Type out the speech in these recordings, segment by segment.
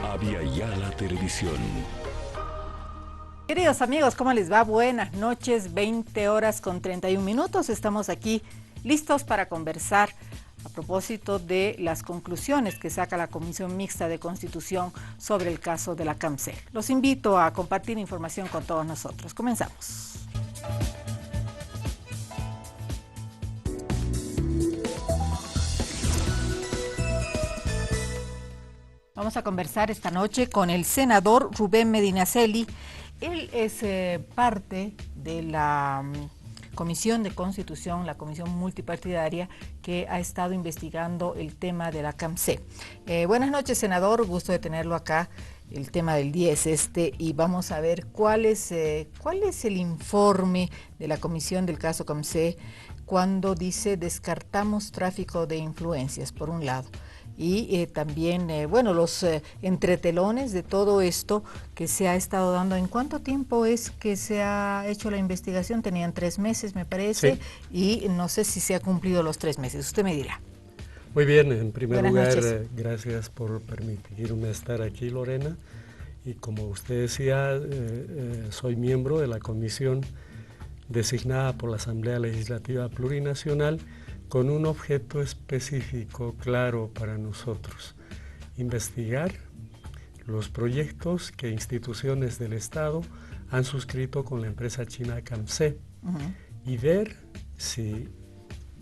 Avia Yala Televisión. Queridos amigos, ¿cómo les va? Buenas noches, 20 horas con 31 minutos. Estamos aquí listos para conversar a propósito de las conclusiones que saca la Comisión Mixta de Constitución sobre el caso de la CAMCEL. Los invito a compartir información con todos nosotros. Comenzamos. Vamos a conversar esta noche con el senador Rubén Medinaceli. Él es parte de la Comisión de Constitución, la comisión multipartidaria que ha estado investigando el tema de la CAMCEL. Buenas noches, senador, gusto de tenerlo acá. El tema del día es este y vamos a ver cuál es el informe de la comisión del caso CAMCEL cuando dice descartamos tráfico de influencias, por un lado. Y también, los entretelones de todo esto que se ha estado dando. ¿En cuánto tiempo es que se ha hecho la investigación? Tenían 3 meses, me parece, sí. Y no sé si se ha cumplido los 3 meses. Usted me dirá. Muy bien, en primer Buenas lugar, noches. Gracias por permitirme estar aquí, Lorena. Y como usted decía, soy miembro de la comisión designada por la Asamblea Legislativa Plurinacional con un objeto específico, claro para nosotros: investigar los proyectos que instituciones del Estado han suscrito con la empresa china CAMCEL y ver si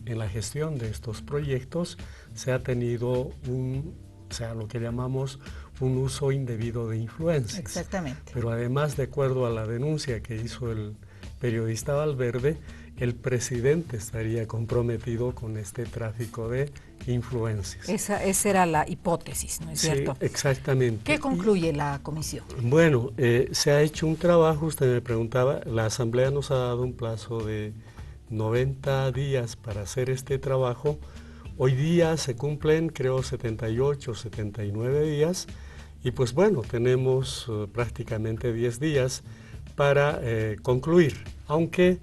en la gestión de estos proyectos se ha tenido lo que llamamos un uso indebido de influencias. Exactamente. Pero además, de acuerdo a la denuncia que hizo el periodista Valverde, el presidente estaría comprometido con este tráfico de influencias. Esa era la hipótesis, ¿no es cierto? Sí, exactamente. ¿Qué concluye la comisión? Bueno, se ha hecho un trabajo, usted me preguntaba, la Asamblea nos ha dado un plazo de 90 días para hacer este trabajo. Hoy día se cumplen, creo, 78, 79 días, y pues bueno, tenemos prácticamente 10 días para concluir, aunque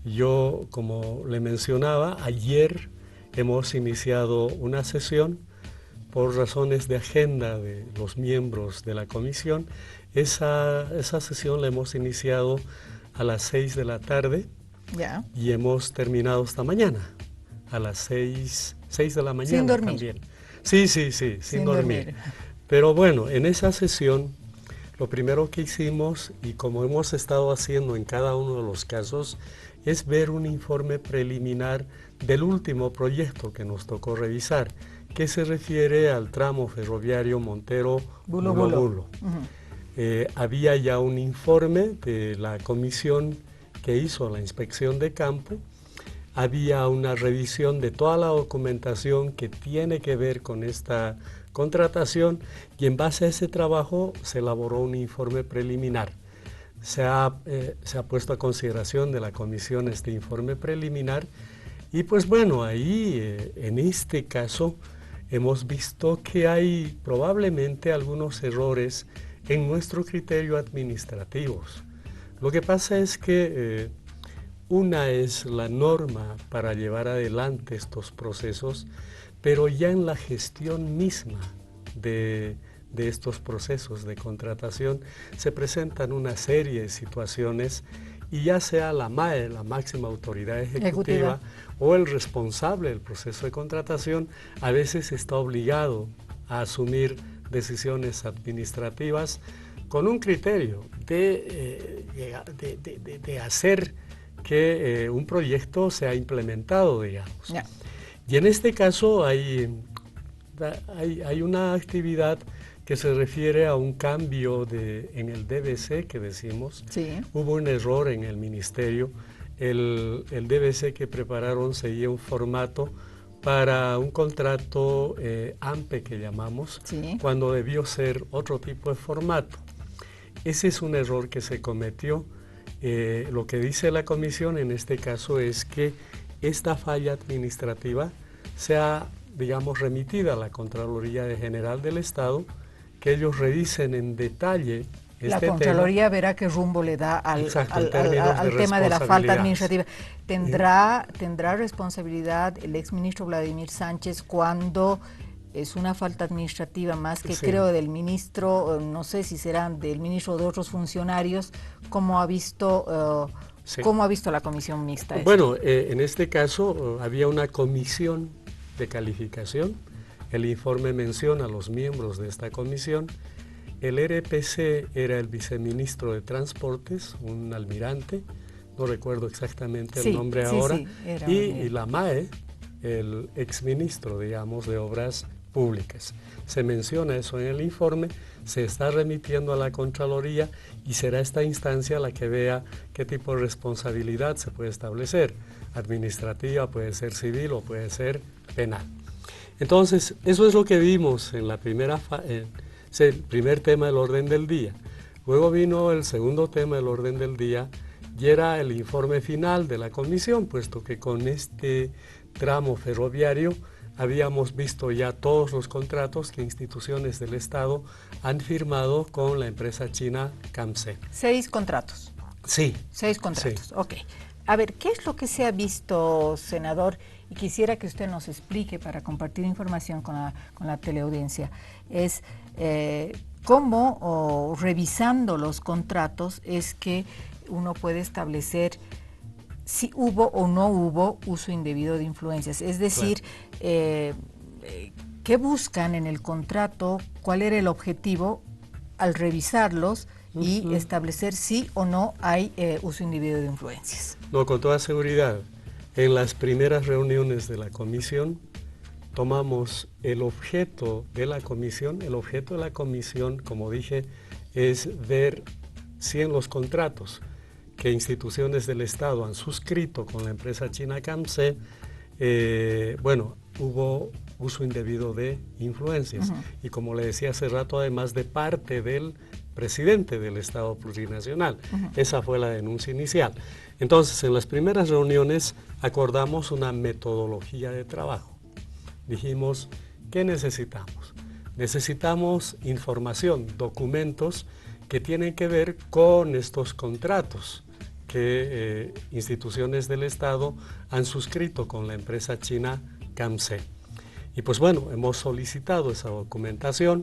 yo, como le mencionaba, ayer hemos iniciado una sesión por razones de agenda de los miembros de la comisión. Esa sesión la hemos iniciado a las 6 de la tarde y hemos terminado esta mañana a las 6 de la mañana. Sin dormir. También. Sí, sin dormir. Pero bueno, en esa sesión lo primero que hicimos, y como hemos estado haciendo en cada uno de los casos, es ver un informe preliminar del último proyecto que nos tocó revisar, que se refiere al tramo ferroviario Montero-Bulo. Había ya un informe de la comisión que hizo la inspección de campo, había una revisión de toda la documentación que tiene que ver con esta contratación, y en base a ese trabajo se elaboró un informe preliminar. Se ha puesto a consideración de la comisión este informe preliminar y pues bueno, ahí en este caso hemos visto que hay probablemente algunos errores en nuestro criterio administrativos. Lo que pasa es que una es la norma para llevar adelante estos procesos, pero ya en la gestión misma de estos procesos de contratación se presentan una serie de situaciones, y ya sea la MAE, la máxima autoridad ejecutiva, o el responsable del proceso de contratación, a veces está obligado a asumir decisiones administrativas con un criterio de hacer que un proyecto sea implementado, digamos. Yeah. Y en este caso hay una actividad que se refiere a un cambio en el DBC que decimos. Sí. Hubo un error en el ministerio. El DBC que prepararon seguía un formato para un contrato AMPE que llamamos, sí, cuando debió ser otro tipo de formato. Ese es un error que se cometió. Lo que dice la comisión en este caso es que esta falla administrativa sea, digamos, remitida a la Contraloría General del Estado, que ellos revisen en detalle la Contraloría verá qué rumbo le da al tema de la falta administrativa. ¿Tendrá responsabilidad el exministro Vladimir Sánchez cuando es una falta administrativa más que Sí. creo del ministro, no sé si serán del ministro o de otros funcionarios. ¿Cómo ha visto, Sí. cómo ha visto la comisión mixta esto? Bueno, en este caso había una comisión de calificación. El informe menciona a los miembros de esta comisión. El RPC era el viceministro de Transportes, un almirante, no recuerdo exactamente el nombre ahora, y la MAE, el exministro, digamos, de Obras Públicas. Se menciona eso en el informe, se está remitiendo a la Contraloría y será esta instancia la que vea qué tipo de responsabilidad se puede establecer. Administrativa, puede ser civil o puede ser penal. Entonces, eso es lo que vimos en la primera el primer tema del orden del día. Luego vino el segundo tema del orden del día y era el informe final de la comisión, puesto que con este tramo ferroviario habíamos visto ya todos los contratos que instituciones del Estado han firmado con la empresa china Camse. 6 contratos. Sí. 6 contratos, Sí. ok. A ver, ¿qué es lo que se ha visto, senador? Y quisiera que usted nos explique para compartir información con la teleaudiencia. Es cómo, revisando los contratos, es que uno puede establecer si hubo o no hubo uso indebido de influencias. Es decir, claro. ¿Qué buscan en el contrato? ¿Cuál era el objetivo al revisarlos y establecer si o no hay uso indebido de influencias? No, con toda seguridad. En las primeras reuniones de la comisión tomamos el objeto de la comisión. El objeto de la comisión, como dije, es ver si en los contratos que instituciones del Estado han suscrito con la empresa china Camse, hubo uso indebido de influencias. Y como le decía hace rato, además de parte del presidente del Estado plurinacional. Esa fue la denuncia inicial. Entonces, en las primeras reuniones acordamos una metodología de trabajo. Dijimos, ¿qué necesitamos? Necesitamos información, documentos que tienen que ver con estos contratos que instituciones del Estado han suscrito con la empresa china Camse. Y pues bueno, hemos solicitado esa documentación,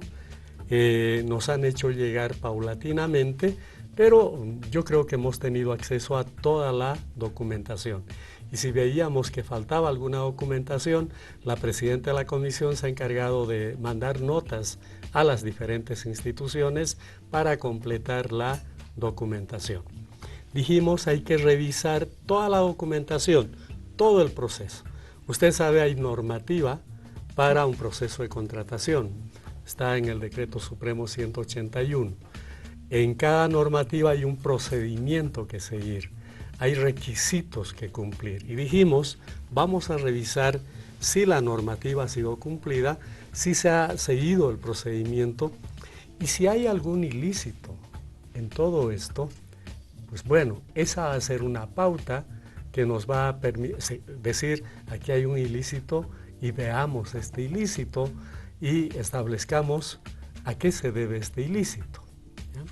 nos han hecho llegar paulatinamente, pero yo creo que hemos tenido acceso a toda la documentación. Y si veíamos que faltaba alguna documentación, la presidenta de la comisión se ha encargado de mandar notas a las diferentes instituciones para completar la documentación. Dijimos, hay que revisar toda la documentación, todo el proceso. Usted sabe, hay normativa para un proceso de contratación. Está en el Decreto Supremo 181. En cada normativa hay un procedimiento que seguir. Hay requisitos que cumplir. Y dijimos, vamos a revisar si la normativa ha sido cumplida, si se ha seguido el procedimiento y si hay algún ilícito en todo esto, pues bueno, esa va a ser una pauta que nos va a decir, aquí hay un ilícito y veamos este ilícito y establezcamos a qué se debe este ilícito. ¿Ya?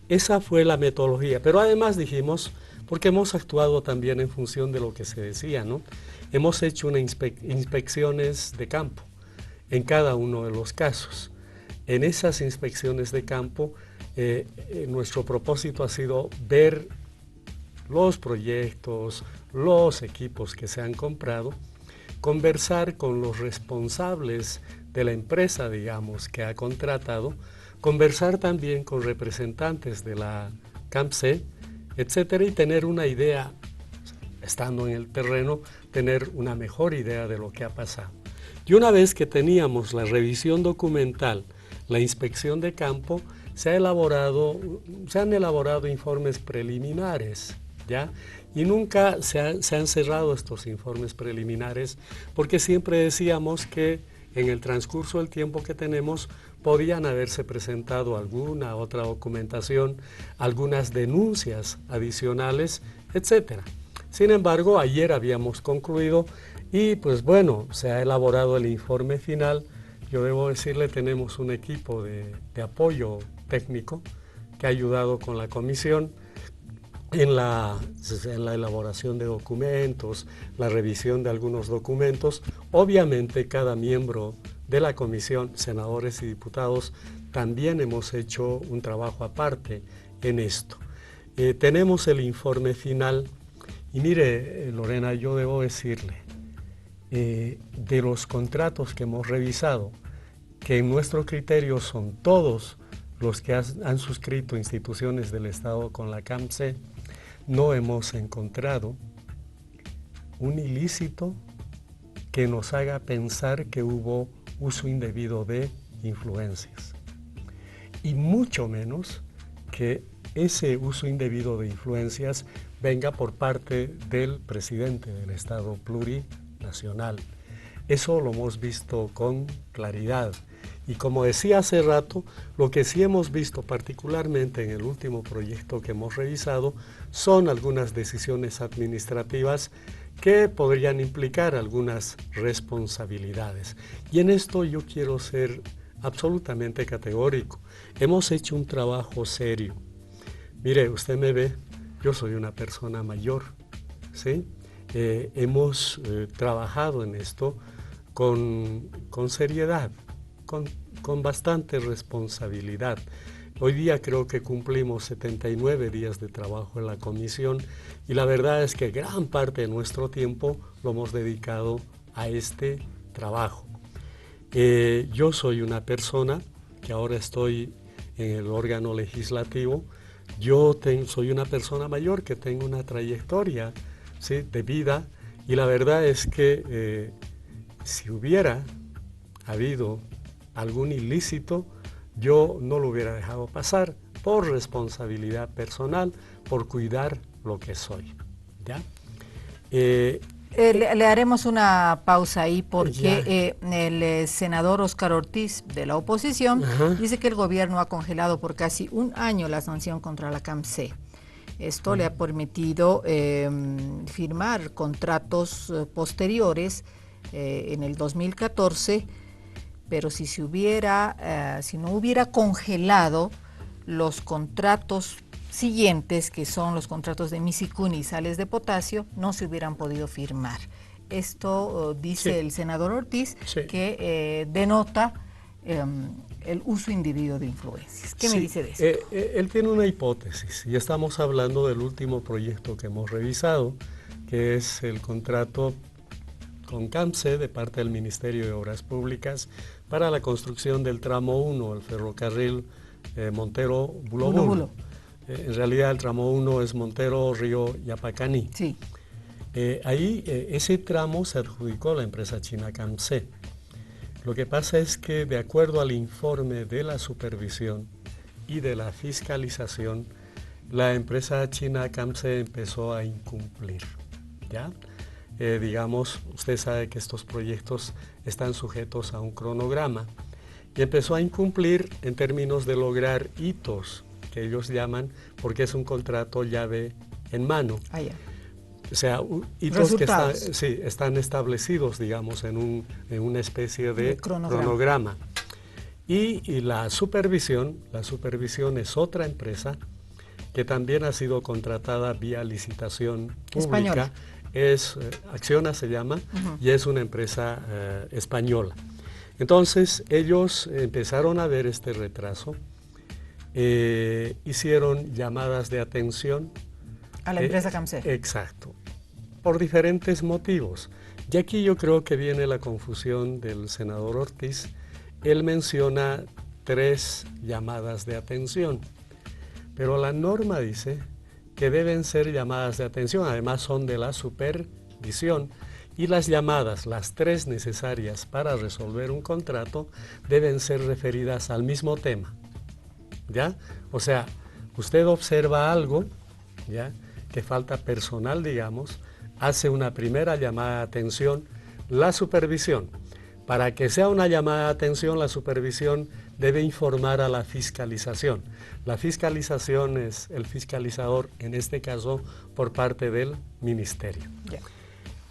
Esa fue la metodología, pero además dijimos, porque hemos actuado también en función de lo que se decía, ¿no? Hemos hecho inspecciones de campo en cada uno de los casos. En esas inspecciones de campo, nuestro propósito ha sido ver los proyectos, los equipos que se han comprado, conversar con los responsables de la empresa, digamos, que ha contratado, conversar también con representantes de la Camse, etcétera, y tener una idea, estando en el terreno, tener una mejor idea de lo que ha pasado. Y una vez que teníamos la revisión documental, la inspección de campo, se han elaborado informes preliminares, ¿ya? Y nunca se han cerrado estos informes preliminares, porque siempre decíamos que en el transcurso del tiempo que tenemos podían haberse presentado alguna otra documentación, algunas denuncias adicionales, etc. Sin embargo, ayer habíamos concluido y pues bueno, se ha elaborado el informe final. Yo debo decirle, tenemos un equipo de apoyo técnico que ha ayudado con la comisión en la elaboración de documentos, la revisión de algunos documentos. Obviamente cada miembro de la comisión, senadores y diputados, también hemos hecho un trabajo aparte en esto. Tenemos el informe final y mire, Lorena, yo debo decirle, de los contratos que hemos revisado, que en nuestro criterio son todos los que han suscrito instituciones del Estado con la CAMSE, no hemos encontrado un ilícito que nos haga pensar que hubo uso indebido de influencias. Y mucho menos que ese uso indebido de influencias venga por parte del presidente del Estado plurinacional. Eso lo hemos visto con claridad. Y como decía hace rato, lo que sí hemos visto particularmente en el último proyecto que hemos revisado son algunas decisiones administrativas que podrían implicar algunas responsabilidades. Y en esto yo quiero ser absolutamente categórico. Hemos hecho un trabajo serio. Mire, usted me ve, yo soy una persona mayor, ¿sí? Hemos trabajado en esto con seriedad, con bastante responsabilidad. Hoy día creo que cumplimos 79 días de trabajo en la comisión y la verdad es que gran parte de nuestro tiempo lo hemos dedicado a este trabajo. Yo soy una persona que ahora estoy en el órgano legislativo. Soy una persona mayor que tengo una trayectoria, ¿sí?, de vida, y la verdad es que si hubiera habido algún ilícito, yo no lo hubiera dejado pasar por responsabilidad personal, por cuidar lo que soy, ¿ya? Le haremos una pausa ahí porque el senador Óscar Ortiz de la oposición dice que el gobierno ha congelado por casi un año la sanción contra la CAMSE. Esto le ha permitido firmar contratos posteriores en el 2014, pero si no hubiera congelado los contratos siguientes, que son los contratos de Misicuni y sales de potasio, no se hubieran podido firmar. Esto dice el senador Ortiz, que denota el uso indebido de influencias. ¿Qué me dice de esto? Él tiene una hipótesis, y estamos hablando del último proyecto que hemos revisado, que es el contrato con CAMSE de parte del Ministerio de Obras Públicas para la construcción del tramo 1, el ferrocarril Montero-Bulobulo. En realidad el tramo 1 es Montero-Río Yapacaní. Sí. Ese tramo se adjudicó a la empresa china CAMSE. Lo que pasa es que de acuerdo al informe de la supervisión y de la fiscalización, la empresa china CAMSE empezó a incumplir, ¿ya? Digamos, usted sabe que estos proyectos están sujetos a un cronograma y empezó a incumplir en términos de lograr hitos que ellos llaman, porque es un contrato llave en mano. O sea, hitos que están establecidos, digamos, en una especie de cronograma. Y la supervisión es otra empresa que también ha sido contratada vía licitación pública. Acciona se llama, y es una empresa española. Entonces ellos empezaron a ver este retraso, hicieron llamadas de atención a la empresa CAMSE. Exacto, por diferentes motivos. Y aquí yo creo que viene la confusión del senador Ortiz. Él menciona 3 llamadas de atención, pero la norma dice que deben ser llamadas de atención, además son de la supervisión, y las llamadas, las 3 necesarias para resolver un contrato, deben ser referidas al mismo tema, ¿ya? O sea, usted observa algo, ¿ya?, que falta personal, digamos, hace una primera llamada de atención, la supervisión. Para que sea una llamada de atención, la supervisión debe informar a la fiscalización. La fiscalización es el fiscalizador, en este caso, por parte del ministerio.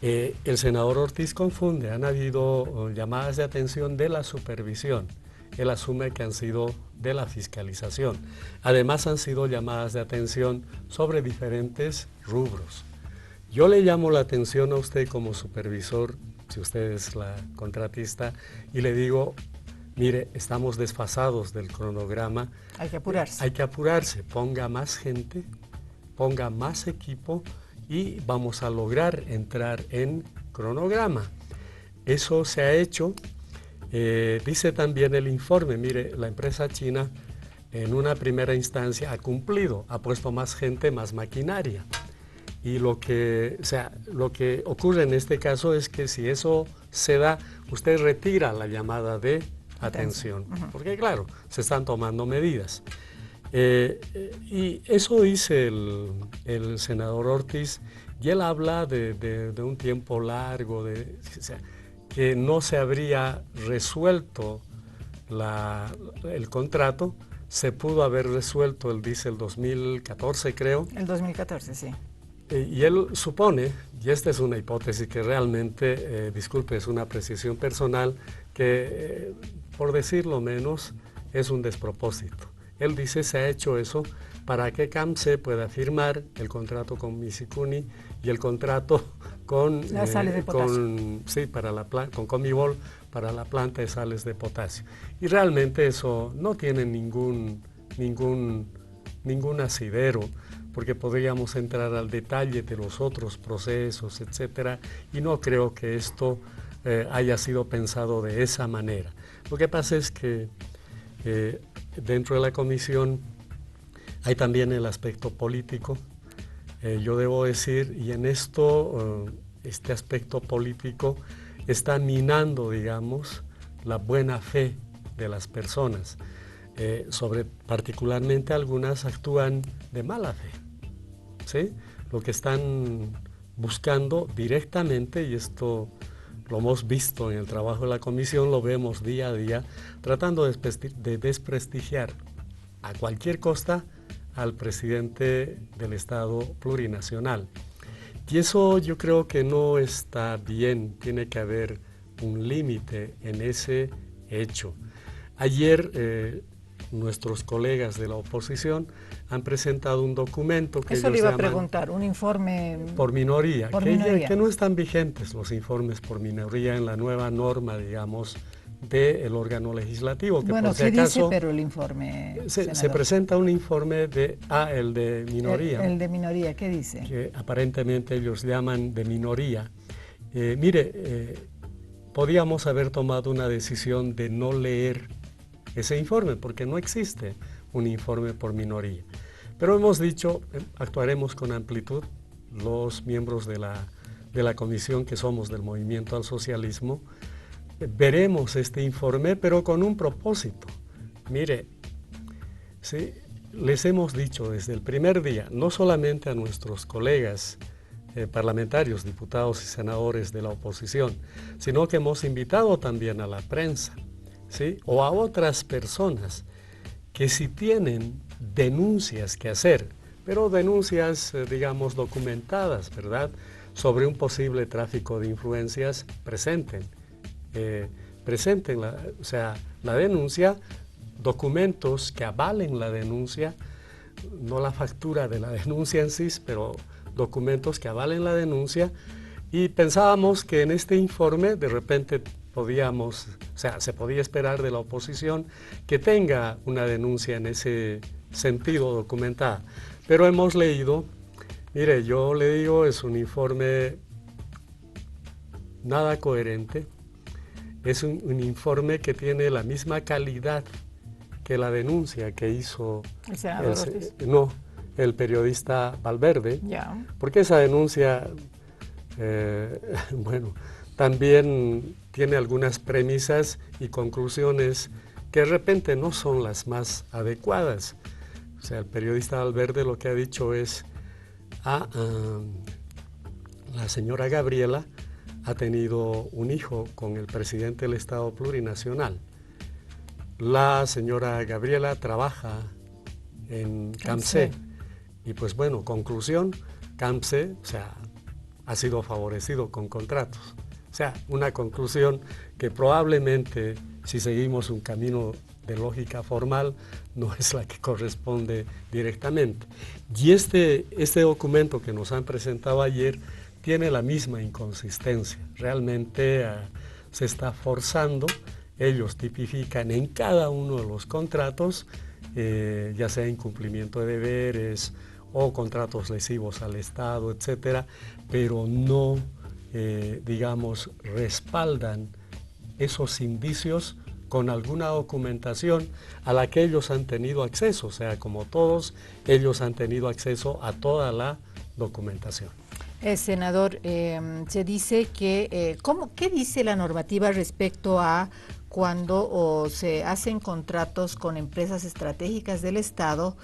El senador Ortiz confunde, han habido llamadas de atención de la supervisión. Él asume que han sido de la fiscalización. Además han sido llamadas de atención sobre diferentes rubros. Yo le llamo la atención a usted como supervisor si usted es la contratista, y le digo, mire, estamos desfasados del cronograma. Hay que apurarse. Hay que apurarse, ponga más gente, ponga más equipo y vamos a lograr entrar en cronograma. Eso se ha hecho. Dice también el informe, mire, la empresa china en una primera instancia ha cumplido, ha puesto más gente, más maquinaria. Y lo que ocurre en este caso es que si eso se da, usted retira la llamada de atención, porque claro, se están tomando medidas. Y eso dice el senador Ortiz, y él habla de un tiempo largo, que no se habría resuelto el contrato. Se pudo haber resuelto, él dice, el 2014, creo. El 2014, sí. Y él supone, y esta es una hipótesis que realmente, disculpe, es una apreciación personal, que por decirlo menos es un despropósito. Él dice, se ha hecho eso para que CAMSE pueda firmar el contrato con Misicuni y el contrato con Comibol para la planta de sales de potasio. Y realmente eso no tiene ningún asidero, porque podríamos entrar al detalle de los otros procesos, etcétera, y no creo que esto haya sido pensado de esa manera. Lo que pasa es que dentro de la comisión hay también el aspecto político. Yo debo decir, y en esto, este aspecto político está minando, digamos, la buena fe de las personas. Particularmente algunas actúan de mala fe, ¿sí? Lo que están buscando directamente, y esto lo hemos visto en el trabajo de la comisión, lo vemos día a día, tratando de desprestigiar a cualquier costa al presidente del Estado plurinacional. Y eso yo creo que no está bien, tiene que haber un límite en ese hecho. Ayer nuestros colegas de la oposición han presentado un documento que eso le iba a preguntar, un informe por minoría, minoría. Que no están vigentes los informes por minoría en la nueva norma, digamos, del órgano legislativo. Que bueno, por si ¿qué acaso, dice, pero el informe? Se presenta un informe el de minoría. El de minoría, ¿qué dice? Que aparentemente ellos llaman de minoría. Podíamos haber tomado una decisión de no leer ese informe, porque no existe un informe por minoría. Pero hemos dicho, actuaremos con amplitud, los miembros de la comisión que somos del Movimiento al Socialismo, veremos este informe, pero con un propósito. Mire, ¿sí? Les hemos dicho desde el primer día, no solamente a nuestros colegas parlamentarios, diputados y senadores de la oposición, sino que hemos invitado también a la prensa, ¿sí? O a otras personas que si tienen denuncias que hacer, pero denuncias, digamos, documentadas, ¿verdad?, sobre un posible tráfico de influencias, presenten la denuncia, documentos que avalen la denuncia, no la factura de la denuncia en sí, pero documentos que avalen la denuncia. Y pensábamos que en este informe de repente se podía esperar de la oposición que tenga una denuncia en ese sentido documentada. Pero hemos leído, mire, yo le digo, es un informe nada coherente, es un informe que tiene la misma calidad que la denuncia que hizo el senador Ortiz. El periodista Valverde, ya. Porque esa denuncia, también tiene algunas premisas y conclusiones que de repente no son las más adecuadas. O sea, el periodista Valverde lo que ha dicho es, la señora Gabriela ha tenido un hijo con el presidente del Estado plurinacional. La señora Gabriela trabaja en CAMSE. Y pues bueno, conclusión, CAMSE, ha sido favorecido con contratos. O sea, una conclusión que probablemente, si seguimos un camino de lógica formal, no es la que corresponde directamente. Y este documento que nos han presentado ayer tiene la misma inconsistencia. Realmente se está forzando, ellos tipifican en cada uno de los contratos, ya sea incumplimiento de deberes o contratos lesivos al Estado, etcétera, pero no, digamos, respaldan esos indicios con alguna documentación a la que ellos han tenido acceso. O sea, como todos, ellos han tenido acceso a toda la documentación. Senador, se dice que, ¿qué dice la normativa respecto a cuando se hacen contratos con empresas estratégicas del Estado?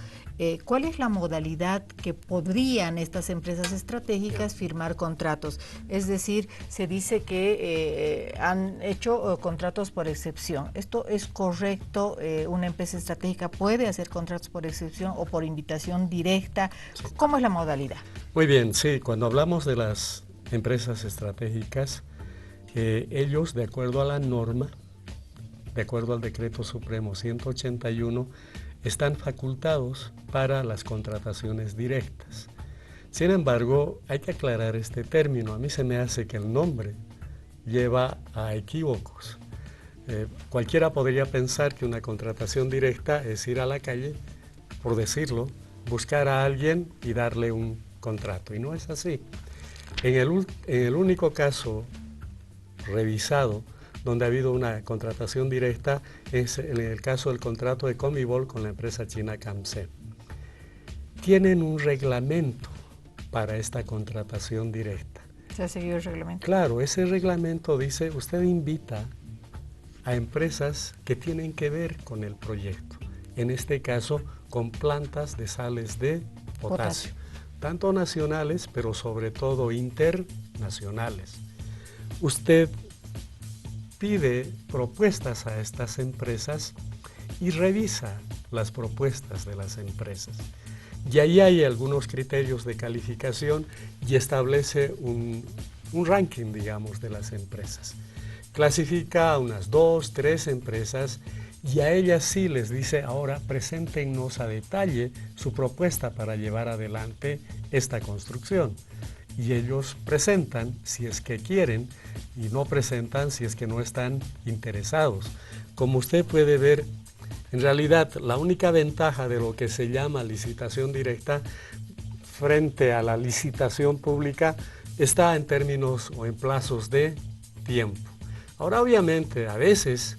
¿Cuál es la modalidad que podrían estas empresas estratégicas firmar contratos? Es decir, se dice que han hecho contratos por excepción. ¿Esto es correcto? ¿Una empresa estratégica puede hacer contratos por excepción o por invitación directa? Sí. ¿Cómo es la modalidad? Muy bien, sí. Cuando hablamos de las empresas estratégicas, ellos, de acuerdo a la norma, de acuerdo al Decreto Supremo 181, están facultados para las contrataciones directas. Sin embargo, hay que aclarar este término. A mí se me hace que el nombre lleva a equívocos. Cualquiera podría pensar que una contratación directa es ir a la calle, por decirlo, buscar a alguien y darle un contrato. Y no es así. En el único caso revisado donde ha habido una contratación directa es en el caso del contrato de Comibol con la empresa china Camse. Tienen un reglamento para esta contratación directa. ¿Se ha seguido el reglamento? Claro, ese reglamento dice, usted invita a empresas que tienen que ver con el proyecto, en este caso con plantas de sales de potasio, tanto nacionales, pero sobre todo internacionales. Usted pide propuestas a estas empresas y revisa las propuestas de las empresas. Y ahí hay algunos criterios de calificación y establece un ranking, digamos, de las empresas. Clasifica a unas 2, 3 empresas y a ellas sí les dice, ahora preséntenos a detalle su propuesta para llevar adelante esta construcción. Y ellos presentan si es que quieren y no presentan si es que no están interesados. Como usted puede ver, en realidad la única ventaja de lo que se llama licitación directa frente a la licitación pública está en términos o en plazos de tiempo. Ahora, obviamente, a veces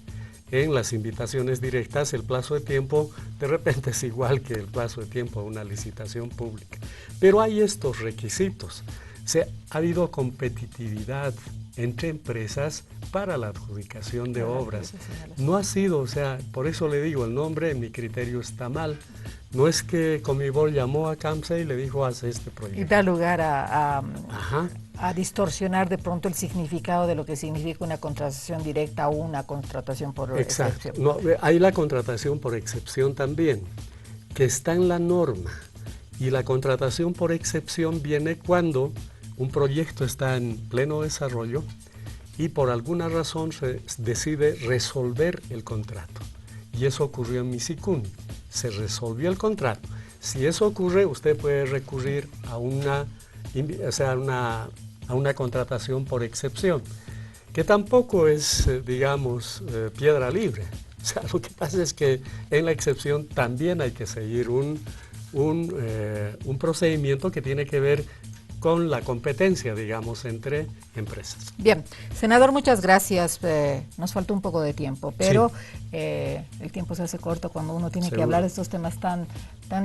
en las invitaciones directas el plazo de tiempo de repente es igual que el plazo de tiempo de una licitación pública. Pero hay estos requisitos. Ha habido competitividad entre empresas para la adjudicación de obras. No ha sido, o sea, por eso le digo, el nombre en mi criterio está mal. No es que Comibol llamó a Camse y le dijo, haz este proyecto. Y da lugar a distorsionar de pronto el significado de lo que significa una contratación directa o una contratación por excepción. No, hay la contratación por excepción también, que está en la norma. Y la contratación por excepción viene cuando un proyecto está en pleno desarrollo y por alguna razón se decide resolver el contrato. Y eso ocurrió en Misicún. Se resolvió el contrato. Si eso ocurre, usted puede recurrir a una contratación por excepción, que tampoco es, digamos, piedra libre. O sea, lo que pasa es que en la excepción también hay que seguir un procedimiento que tiene que ver con la competencia, digamos, entre empresas. Bien, senador, muchas gracias. Nos faltó un poco de tiempo, pero sí, el tiempo se hace corto cuando uno tiene que hablar de estos temas tan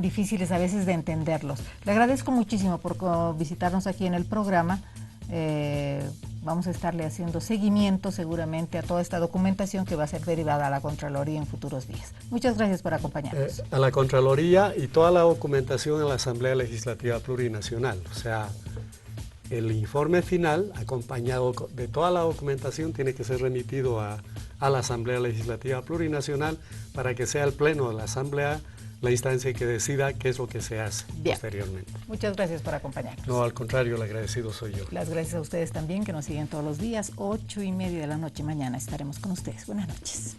difíciles a veces de entenderlos. Le agradezco muchísimo por visitarnos aquí en el programa. Vamos a estarle haciendo seguimiento seguramente a toda esta documentación que va a ser derivada a la Contraloría en futuros días. Muchas gracias por acompañarnos. A la Contraloría y toda la documentación en la Asamblea Legislativa Plurinacional. O sea, el informe final, acompañado de toda la documentación, tiene que ser remitido a la Asamblea Legislativa Plurinacional para que sea el Pleno de la Asamblea la instancia que decida qué es lo que se hace posteriormente. Muchas gracias por acompañarnos. No, al contrario, el agradecido soy yo. Las gracias a ustedes también que nos siguen todos los días, 8:30 de la noche. Mañana estaremos con ustedes. Buenas noches.